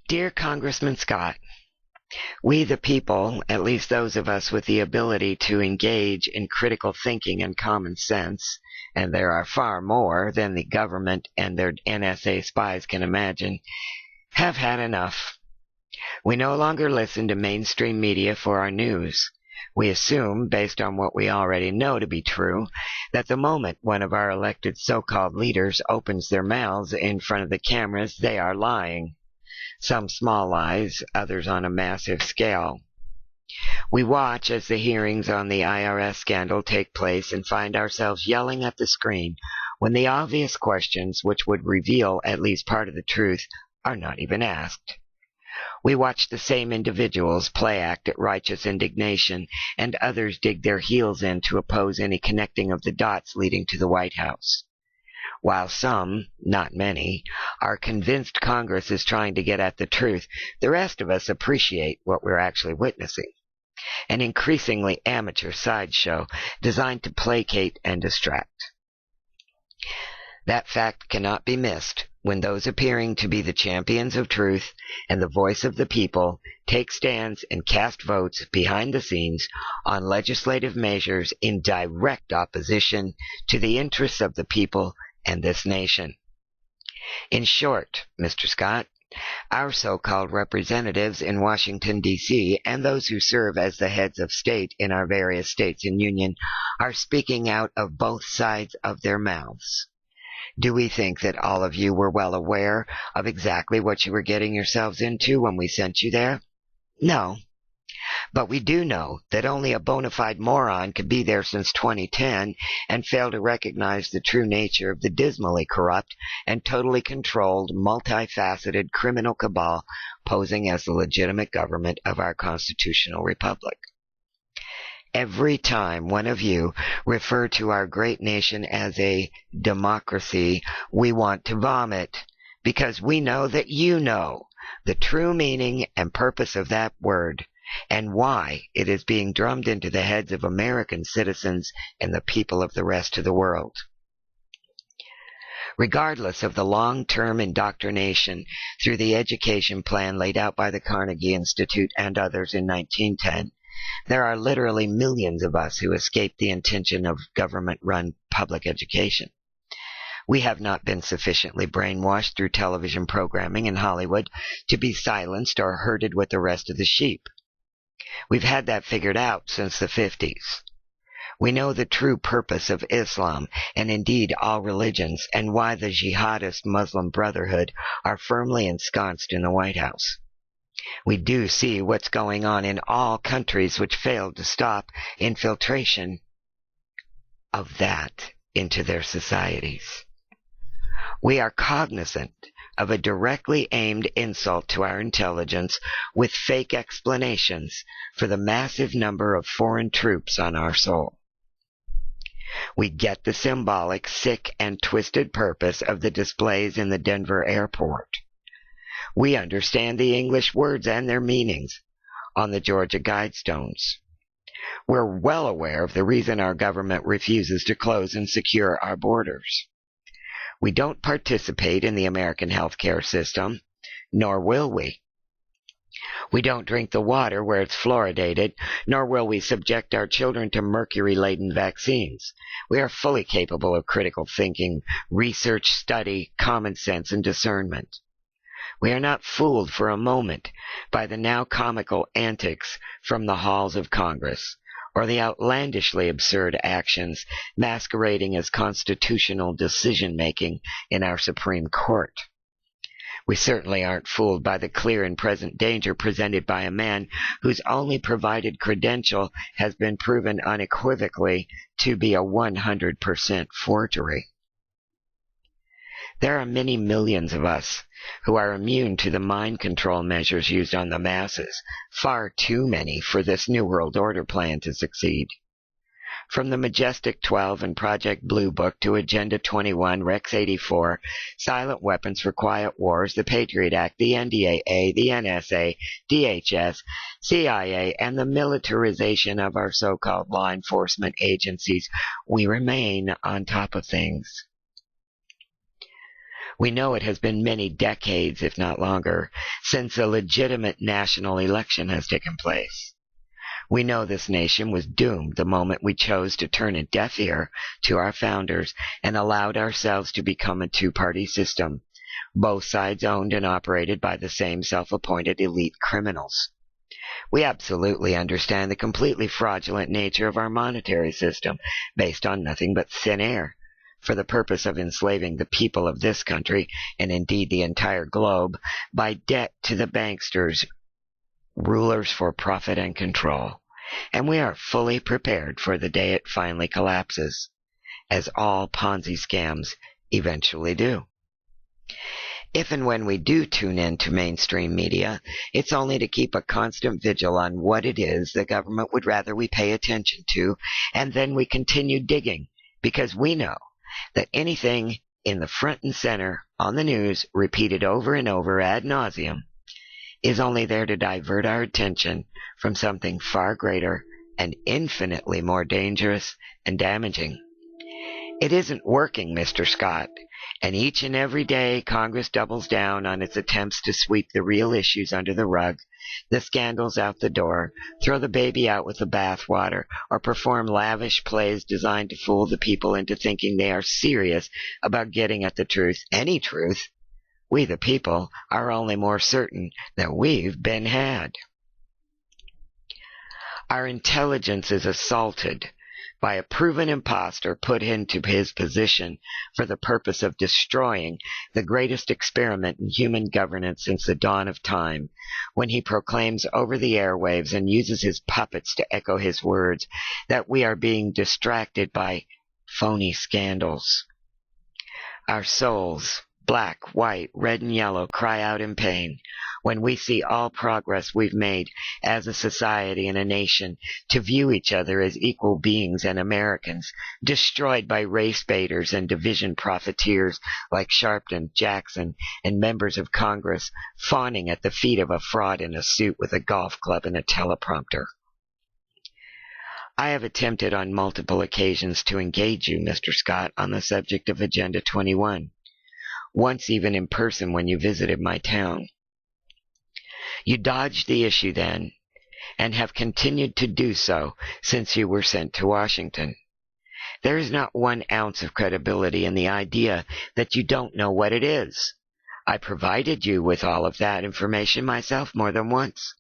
Dear Congressman Scott, we the people, at least those of us with the ability to engage in critical thinking and common sense, and there are far more than the government and their NSA spies can imagine, have had enough. We no longer listen to mainstream media for our news. We assume, based on what we already know to be true, that the moment one of our elected so-called leaders opens their mouths in front of the cameras, they are lying. Some small lies, others on a massive scale. We watch as the hearings on the IRS scandal take place and find ourselves yelling at the screen when the obvious questions, which would reveal at least part of the truth, are not even asked. We watch the same individuals play act at righteous indignation, and others dig their heels in to oppose any connecting of the dots leading to the White House. While some, not many, are convinced Congress is trying to get at the truth, the rest of us appreciate what we're actually witnessing. An increasingly amateur sideshow designed to placate and distract. That fact cannot be missed when those appearing to be the champions of truth and the voice of the people take stands and cast votes behind the scenes on legislative measures in direct opposition to the interests of the people and this nation. In short, Mr. Scott, our so-called representatives in Washington, D.C., and those who serve as the heads of state in our various states and union are speaking out of both sides of their mouths. Do we think that all of you were well aware of exactly what you were getting yourselves into when we sent you there? No. But we do know that only a bona fide moron could be there since 2010 and fail to recognize the true nature of the dismally corrupt and totally controlled, multifaceted criminal cabal posing as the legitimate government of our constitutional republic. Every time one of you refer to our great nation as a democracy, we want to vomit, because we know that you know the true meaning and purpose of that word, and why it is being drummed into the heads of American citizens and the people of the rest of the world. Regardless of the long-term indoctrination through the education plan laid out by the Carnegie Institute and others in 1910, there are literally millions of us who escaped the intention of government-run public education. We have not been sufficiently brainwashed through television programming in Hollywood to be silenced or herded with the rest of the sheep. We've had that figured out since the 50s. We know the true purpose of Islam, and indeed all religions, and why the jihadist Muslim Brotherhood are firmly ensconced in the White House. We do see what's going on in all countries which failed to stop infiltration of that into their societies. We are cognizant of a directly aimed insult to our intelligence with fake explanations for the massive number of foreign troops on our soil. We get the symbolic, sick, and twisted purpose of the displays in the Denver airport. We understand the English words and their meanings on the Georgia Guidestones. We're well aware of the reason our government refuses to close and secure our borders. We don't participate in the American healthcare system, nor will we. We don't drink the water where it's fluoridated, nor will we subject our children to mercury-laden vaccines. We are fully capable of critical thinking, research, study, common sense, and discernment. We are not fooled for a moment by the now comical antics from the halls of Congress, or the outlandishly absurd actions masquerading as constitutional decision-making in our Supreme Court. We certainly aren't fooled by the clear and present danger presented by a man whose only provided credential has been proven unequivocally to be a 100% forgery. There are many millions of us who are immune to the mind control measures used on the masses, far too many for this New World Order plan to succeed. From the Majestic 12 and Project Blue Book to Agenda 21, Rex 84, Silent Weapons for Quiet Wars, the Patriot Act, the NDAA, the NSA, DHS, CIA, and the militarization of our so-called law enforcement agencies, we remain on top of things. We know it has been many decades, if not longer, since a legitimate national election has taken place. We know this nation was doomed the moment we chose to turn a deaf ear to our founders and allowed ourselves to become a two-party system, both sides owned and operated by the same self-appointed elite criminals. We absolutely understand the completely fraudulent nature of our monetary system, based on nothing but thin air, for the purpose of enslaving the people of this country, and indeed the entire globe, by debt to the banksters, rulers for profit and control. And we are fully prepared for the day it finally collapses, as all Ponzi scams eventually do. If and when we do tune in to mainstream media, it's only to keep a constant vigil on what it is the government would rather we pay attention to, and then we continue digging, because we know that anything in the front and center on the news, repeated over and over ad nauseum, is only there to divert our attention from something far greater and infinitely more dangerous and damaging. It isn't working, Mr. Scott, and each and every day Congress doubles down on its attempts to sweep the real issues under the rug, the scandals out the door, throw the baby out with the bathwater, or perform lavish plays designed to fool the people into thinking they are serious about getting at the truth, any truth. We, the people, are only more certain that we've been had. Our intelligence is assaulted by a proven impostor put into his position for the purpose of destroying the greatest experiment in human governance since the dawn of time, when he proclaims over the airwaves and uses his puppets to echo his words that we are being distracted by phony scandals. Our souls, black, white, red, and yellow, cry out in pain when we see all progress we've made as a society and a nation to view each other as equal beings and Americans, destroyed by race baiters and division profiteers like Sharpton, Jackson, and members of Congress fawning at the feet of a fraud in a suit with a golf club and a teleprompter. I have attempted on multiple occasions to engage you, Mr. Scott, on the subject of Agenda 21. Once even in person when you visited my town. You dodged the issue then, and have continued to do so since you were sent to Washington. There is not 1 ounce of credibility in the idea that you don't know what it is. I provided you with all of that information myself more than once.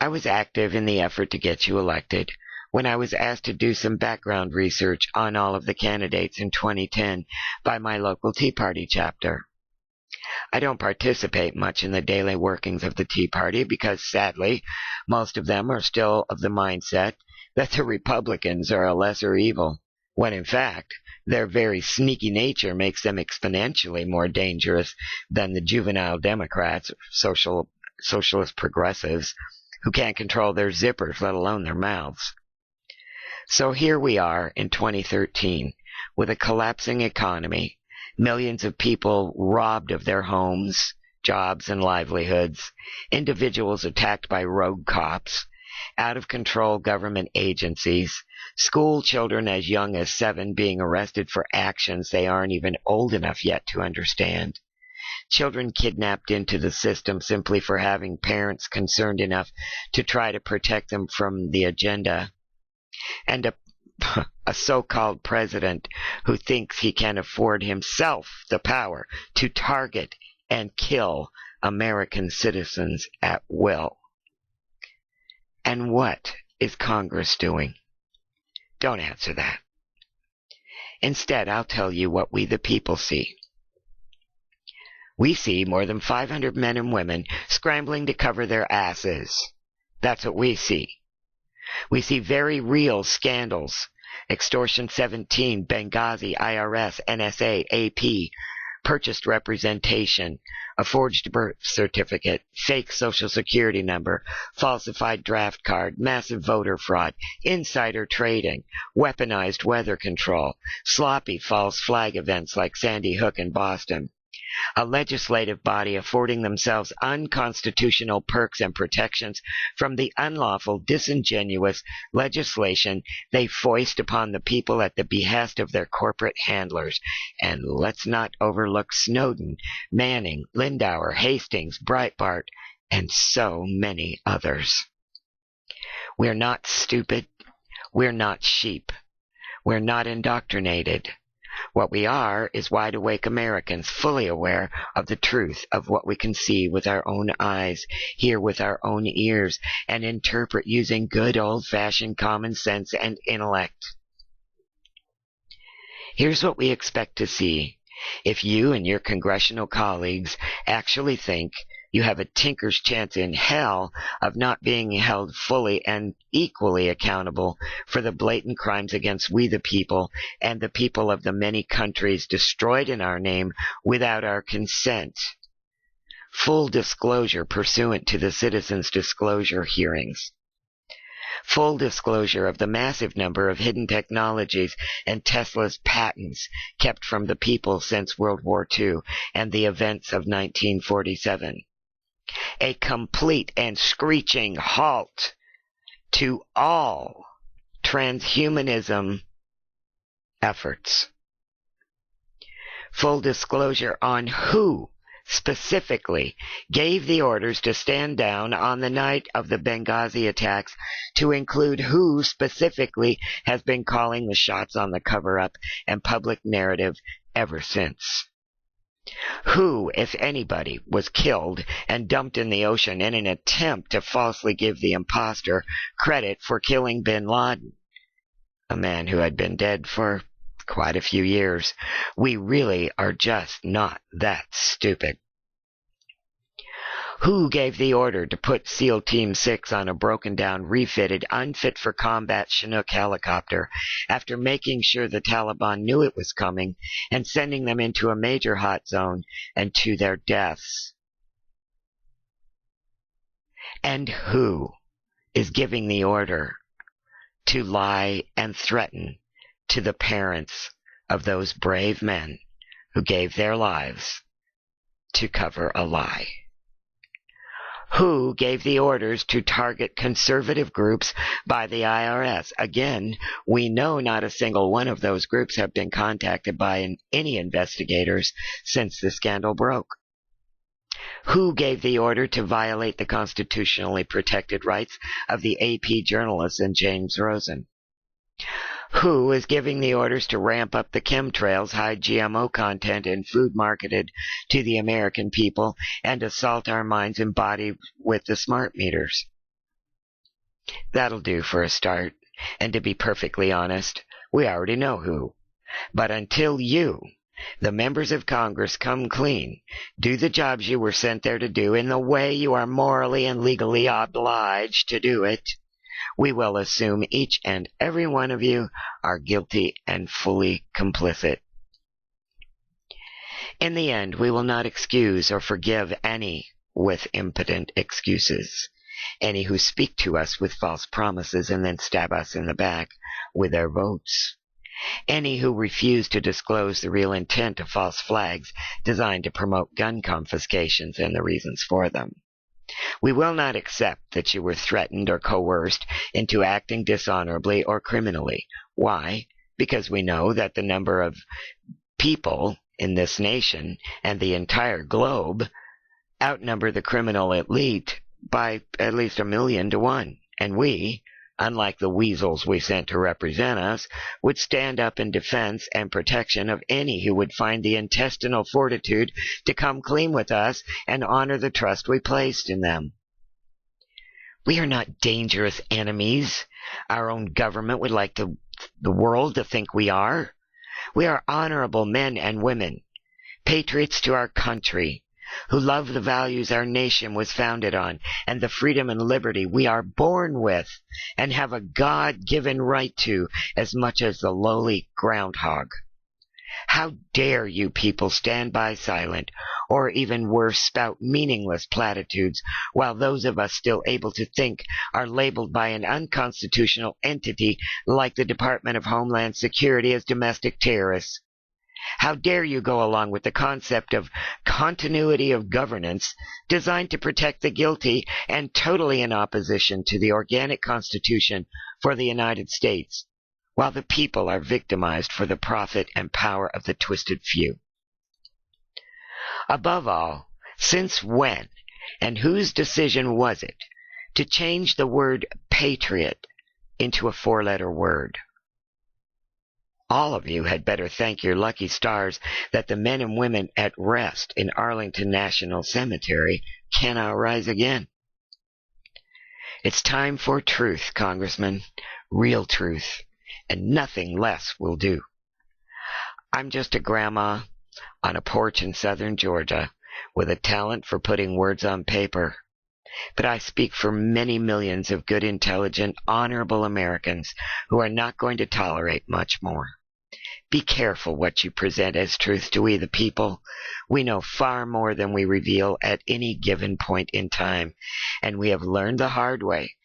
I was active in the effort to get you elected when I was asked to do some background research on all of the candidates in 2010 by my local Tea Party chapter. I don't participate much in the daily workings of the Tea Party because, sadly, most of them are still of the mindset that the Republicans are a lesser evil, when in fact, their very sneaky nature makes them exponentially more dangerous than the juvenile Democrats, socialist progressives, who can't control their zippers, let alone their mouths. So here we are in 2013, with a collapsing economy, millions of people robbed of their homes, jobs, and livelihoods, individuals attacked by rogue cops, out-of-control government agencies, school children as young as 7 being arrested for actions they aren't even old enough yet to understand, children kidnapped into the system simply for having parents concerned enough to try to protect them from the agenda, and a so-called president who thinks he can afford himself the power to target and kill American citizens at will. And what is Congress doing? Don't answer that. Instead, I'll tell you what we the people see. We see more than 500 men and women scrambling to cover their asses. That's what we see. We see very real scandals. Extortion 17, Benghazi, IRS, NSA, AP, purchased representation, a forged birth certificate, fake social security number, falsified draft card, massive voter fraud, insider trading, weaponized weather control, sloppy false flag events like Sandy Hook in Boston, a legislative body affording themselves unconstitutional perks and protections from the unlawful, disingenuous legislation they foist upon the people at the behest of their corporate handlers. And let's not overlook Snowden, Manning, Lindauer, Hastings, Breitbart, and so many others. We're not stupid. We're not sheep. We're not indoctrinated. What we are is wide-awake Americans, fully aware of the truth of what we can see with our own eyes, hear with our own ears, and interpret using good old-fashioned common sense and intellect. Here's what we expect to see. If you and your congressional colleagues actually think you have a tinker's chance in hell of not being held fully and equally accountable for the blatant crimes against we the people and the people of the many countries destroyed in our name without our consent. Full disclosure pursuant to the citizens' disclosure hearings. Full disclosure of the massive number of hidden technologies and Tesla's patents kept from the people since World War II and the events of 1947. A complete and screeching halt to all transhumanism efforts. Full disclosure on who specifically gave the orders to stand down on the night of the Benghazi attacks, to include who specifically has been calling the shots on the cover-up and public narrative ever since. Who, if anybody, was killed and dumped in the ocean in an attempt to falsely give the imposter credit for killing bin Laden, a man who had been dead for quite a few years. We really are just not that stupid. Who gave the order to put SEAL Team 6 on a broken-down, refitted, unfit-for-combat Chinook helicopter after making sure the Taliban knew it was coming and sending them into a major hot zone and to their deaths? And who is giving the order to lie and threaten to the parents of those brave men who gave their lives to cover a lie? Who gave the orders to target conservative groups by the IRS? Again, we know not a single one of those groups have been contacted by any investigators since the scandal broke. Who gave the order to violate the constitutionally protected rights of the AP journalist and James Rosen? Who is giving the orders to ramp up the chemtrails, hide GMO content in food marketed to the American people, and assault our minds and body with the smart meters? That'll do for a start, and to be perfectly honest, we already know who. But until you, the members of Congress, come clean, do the jobs you were sent there to do in the way you are morally and legally obliged to do it, we will assume each and every one of you are guilty and fully complicit. In the end, we will not excuse or forgive any with impotent excuses, any who speak to us with false promises and then stab us in the back with their votes, any who refuse to disclose the real intent of false flags designed to promote gun confiscations and the reasons for them. We will not accept that you were threatened or coerced into acting dishonorably or criminally. Why? Because we know that the number of people in this nation and the entire globe outnumber the criminal elite by at least 1,000,000 to 1. And we, unlike the weasels we sent to represent us, would stand up in defense and protection of any who would find the intestinal fortitude to come clean with us and honor the trust we placed in them. We are not dangerous enemies our own government would like the world to think we are. We are honorable men and women, patriots to our country, who love the values our nation was founded on and the freedom and liberty we are born with and have a God-given right to as much as the lowly groundhog. How dare you people stand by silent, or even worse, spout meaningless platitudes, while those of us still able to think are labeled by an unconstitutional entity like the Department of Homeland Security as domestic terrorists? How dare you go along with the concept of continuity of governance designed to protect the guilty and totally in opposition to the organic Constitution for the United States, while the people are victimized for the profit and power of the twisted few? Above all, since when and whose decision was it to change the word patriot into a four-letter word? All of you had better thank your lucky stars that the men and women at rest in Arlington National Cemetery cannot rise again. It's time for truth, Congressman, real truth, and nothing less will do. I'm just a grandma on a porch in southern Georgia with a talent for putting words on paper. But I speak for many millions of good, intelligent, honorable Americans who are not going to tolerate much more. Be careful what you present as truth to we the people. We know far more than we reveal at any given point in time, and we have learned the hard way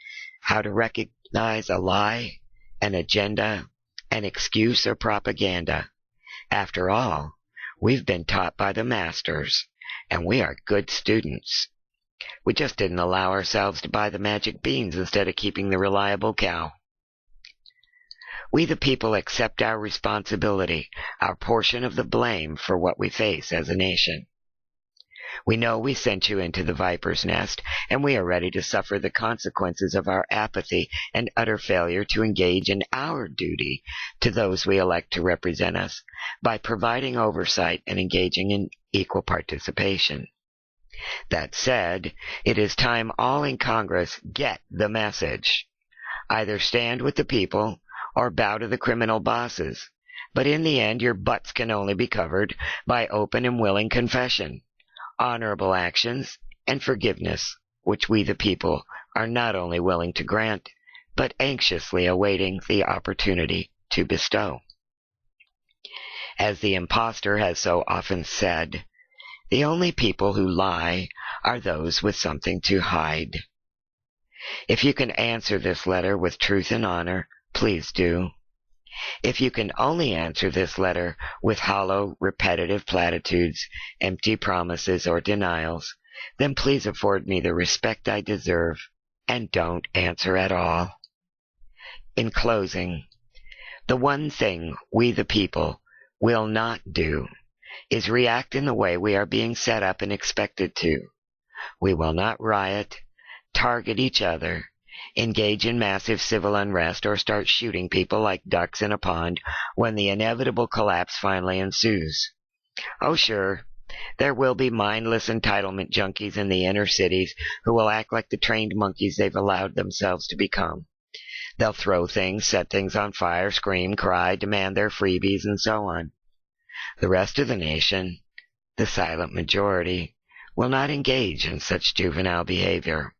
how to recognize a lie, an agenda, an excuse, or propaganda. After all, we've been taught by the masters, and we are good students. We just didn't allow ourselves to buy the magic beans instead of keeping the reliable cow. We the people accept our responsibility, our portion of the blame for what we face as a nation. We know we sent you into the viper's nest, and we are ready to suffer the consequences of our apathy and utter failure to engage in our duty to those we elect to represent us by providing oversight and engaging in equal participation. That said, it is time all in Congress get the message. Either stand with the people or bow to the criminal bosses. But in the end, your butts can only be covered by open and willing confession, honorable actions, and forgiveness, which we the people are not only willing to grant, but anxiously awaiting the opportunity to bestow. As the impostor has so often said, the only people who lie are those with something to hide. If you can answer this letter with truth and honor, please do. If you can only answer this letter with hollow, repetitive platitudes, empty promises, or denials, then please afford me the respect I deserve, and don't answer at all. In closing, the one thing we the people will not do is react in the way we are being set up and expected to. We will not riot, target each other, engage in massive civil unrest, or start shooting people like ducks in a pond when the inevitable collapse finally ensues. Oh, sure, there will be mindless entitlement junkies in the inner cities who will act like the trained monkeys they've allowed themselves to become. They'll throw things, set things on fire, scream, cry, demand their freebies, and so on. The rest of the nation, the silent majority, will not engage in such juvenile behavior.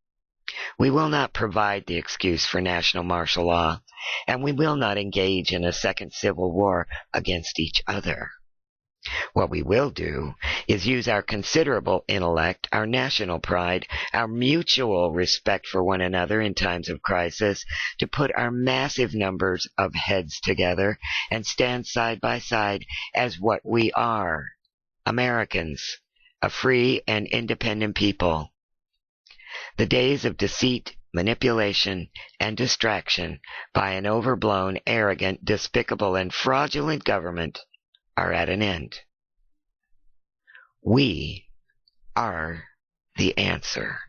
We will not provide the excuse for national martial law, and we will not engage in a second civil war against each other. What we will do is use our considerable intellect, our national pride, our mutual respect for one another in times of crisis, to put our massive numbers of heads together and stand side by side as what we are, Americans, a free and independent people. The days of deceit, manipulation, and distraction by an overblown, arrogant, despicable, and fraudulent government are at an end. We are the answer.